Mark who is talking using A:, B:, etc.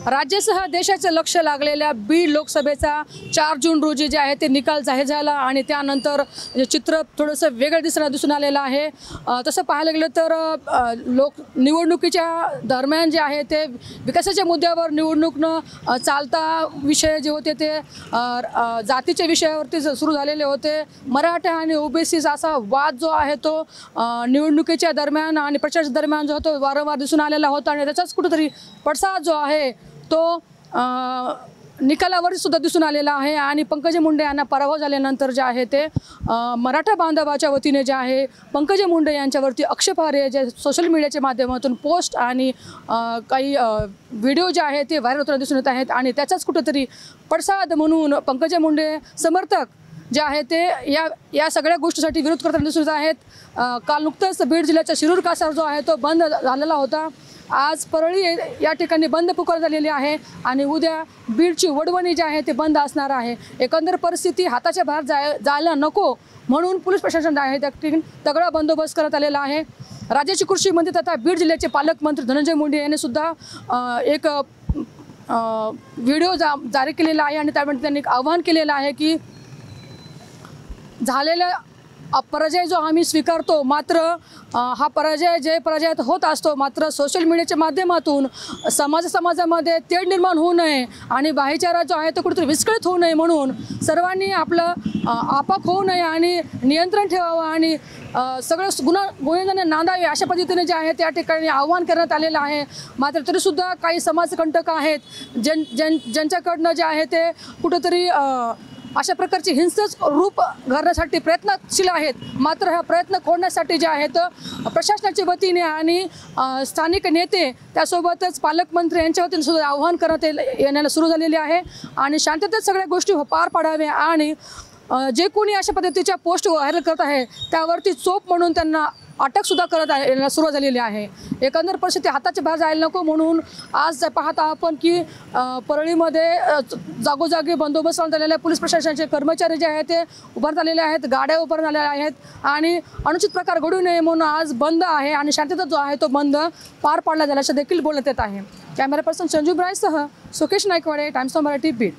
A: राज्यासह देशाचे लक्ष लागलेल्या बीड लोकसभेचा 4 जून रोजी जे आहे ते निकाल जाहीर झाला आणि त्यानंतर चित्र थोडंसं वेगळं दिसून आलेलं आहे। तसं पाहायला गेलं तर निवडणुकीच्या दरम्यान जे आहे ते विकासाच्या मुद्द्यावर निवडणूक चालता विषय जे होते ते जातीच्या विषयावरती सुरू झालेले होते। मराठा आणि ओबीसी असा वाद जो आहे तो निवडणुकीच्या दरम्यान आणि प्रचाराच्या दरम्यान जो होतो वारंवार दिसून आलेला होता आणि त्याचाच कुठेतरी पडसाद जो आहे तो निकालावर सुद्धा दिसून आलेला आहे। आणि पंकजा मुंडे यांना पराभव झाल्यानंतर जे आहे ते मराठा बांधवाच्या वतीने जे आहे पंकजा मुंडे यांच्यावरती आक्षेपार्ह जे सोशल मीडियाच्या माध्यमातून पोस्ट आणि काही व्हिडिओ जे आहे ते व्हायरल होताना दिसून येत आहेत आणि त्याचाच कुठेतरी पडसाद म्हणून पंकजा मुंडे समर्थक जे आहे ते या सगळ्या गोष्टीसाठी विरोध करताना दिसून येत आहेत। काल नुकतंच बीड जिल्ह्याचा शिरूर कासार जो आहे तो बंद झालेला होता। आज परळी या ठिकाणी बंद पुकार झालेली आहे आणि उद्या बीडची वडवणी जे आहे ते बंद असणार आहे। एकंदर परिस्थिती हाताच्या बाहेर जायला नको म्हणून पोलीस प्रशासन आहे त्या ठिकाणी तगडा बंदोबस्त करत आलेला आहे। राज्याचे कृषी मंत्री तथा बीड जिल्ह्याचे पालकमंत्री धनंजय मुंडे यांनी सुद्धा एक व्हिडिओ जारी केलेला आहे आणि त्यामध्ये त्यांनी एक आवाहन केलेलं आहे की झालेला पराजय जो आम्ही स्वीकारतो, मात्र हा पराजय होत असतो, मात्र सोशल मीडियाच्या माध्यमातून समाजामध्ये तेढ निर्माण होऊ नये आणि भाईचारा जो आहे तो कुठेतरी विस्कळीत होऊ नये म्हणून सर्वांनी आपलं आपाप होऊ नये आणि नियंत्रण ठेवावं आणि सगळं गुन्ह्यांना नांदावे अशा पद्धतीने जे आहे त्या ठिकाणी आव्हान करण्यात आलेलं आहे। मात्र तरीसुद्धा काही समाजकंटक आहेत ज्यांच्याकडनं जे आहे ते कुठेतरी अशा प्रकारचे हिंसक रूप घालण्यासाठी प्रयत्नशील आहेत। मात्र हा प्रयत्न खोडण्यासाठी जे आहेत प्रशासनाच्या वतीने आणि स्थानिक नेते त्यासोबतच पालकमंत्री यांच्या वतीने सुद्धा आव्हान करण्यात येण्याला सुरू झालेले आहे आणि शांततेत सगळ्या गोष्टी पार पाडाव्या आणि जे कोणी अशा पद्धतीच्या पोस्ट व्हायरल करत आहे त्यावरती चोप म्हणून त्यांना अटक सुद्धा करत आहे सुरू झालेली आहे। एकंदर परिस्थिती हाताच्या बाहेर जायला नको म्हणून आज पाहता आपण की परळीमध्ये जागोजागी बंदोबस्त लावण्यात आलेला आहे। पोलीस प्रशासनाचे कर्मचारी जे आहेत ते उभारण्यात आलेले आहेत, गाड्या उभारण्यात आलेल्या आहेत आणि अनुचित प्रकार घडू नये म्हणून आज बंद आहे आणि शांतता जो आहे तो बंद पार पाडला जाण्याचे देखील बोलण्यात येत आहे। कॅमेरा पर्सन संजू ब्रायसह सुकेश नायकवाडे, टाइम्स ऑफ मराठी, बीड।